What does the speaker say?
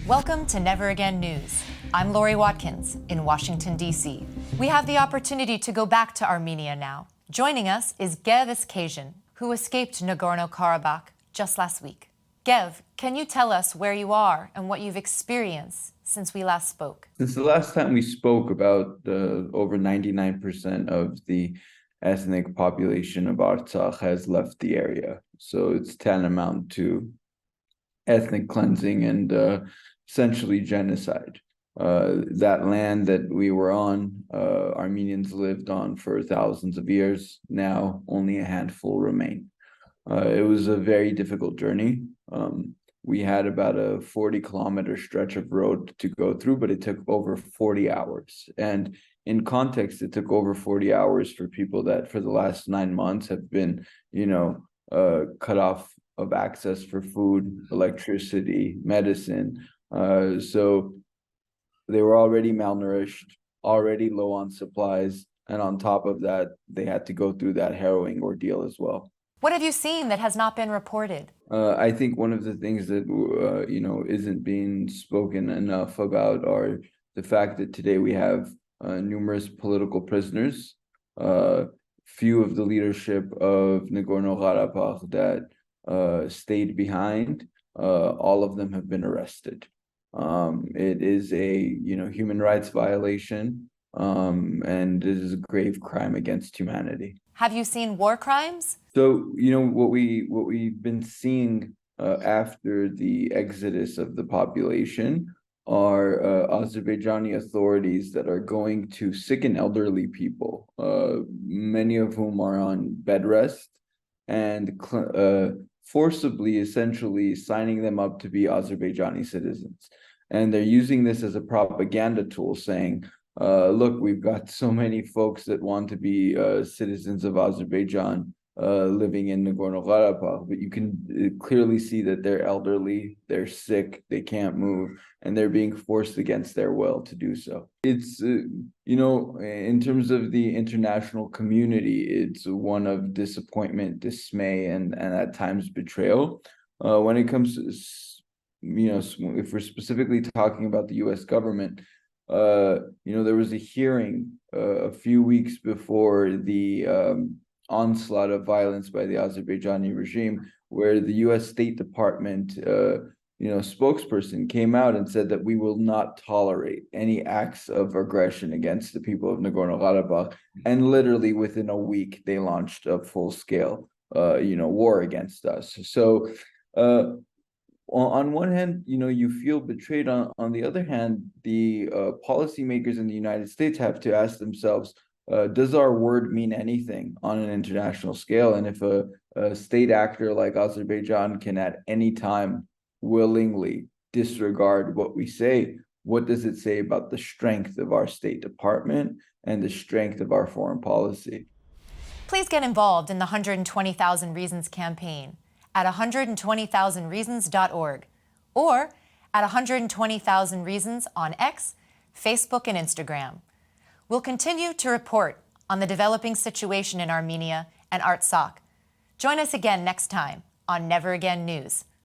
Welcome to Never Again News. I'm Lori Watkins in Washington, D.C. We have the opportunity to go back to Armenia now. Joining us is Gev Iskajyan, who escaped Nagorno-Karabakh just last week. Gev, can you tell us where you are and what you've experienced since we last spoke? Since the last time we spoke, about over 99% of the ethnic population of Artsakh has left the area. So it's tantamount to ethnic cleansing and essentially genocide. That land that we were on, Armenians lived on for thousands of years. Now only a handful remain. It was a very difficult journey. We had about a 40-kilometer stretch of road to go through, but it took over 40 hours. And in context, it took over 40 hours for people that for the last 9 months have been, cut off of access for food, electricity, medicine. So they were already malnourished, already low on supplies. And on top of that, they had to go through that harrowing ordeal as well. What have you seen that has not been reported? I think one of the things that, isn't being spoken enough about are the fact that today we have numerous political prisoners. Few of the leadership of Nagorno-Karabakh that stayed behind, all of them have been arrested. It is a human rights violation, and it is a grave crime against humanity. Have you seen war crimes? So what we've been seeing after the exodus of the population are Azerbaijani authorities that are going to sick and elderly people, many of whom are on bed rest, and forcibly, essentially signing them up to be Azerbaijani citizens. And they're using this as a propaganda tool, saying, look, we've got so many folks that want to be citizens of Azerbaijan living in Nagorno-Karabakh, but you can clearly see that they're elderly, they're sick, they can't move, and they're being forced against their will to do so. It's, in terms of the international community, it's one of disappointment, dismay, and at times betrayal. When it comes to, if we're specifically talking about the U.S. government, there was a hearing a few weeks before the onslaught of violence by the Azerbaijani regime, where the U.S. State Department, spokesperson came out and said that we will not tolerate any acts of aggression against the people of Nagorno-Karabakh. And literally within a week, they launched a full-scale, war against us. So, on one hand, you feel betrayed. On the other hand, the policymakers in the United States have to ask themselves, does our word mean anything on an international scale? And if a state actor like Azerbaijan can at any time willingly disregard what we say, what does it say about the strength of our State Department and the strength of our foreign policy? Please get involved in the 120,000 Reasons campaign at 120,000reasons.org or at 120,000 Reasons on X, Facebook, and Instagram. We'll continue to report on the developing situation in Armenia and Artsakh. Join us again next time on Never Again News.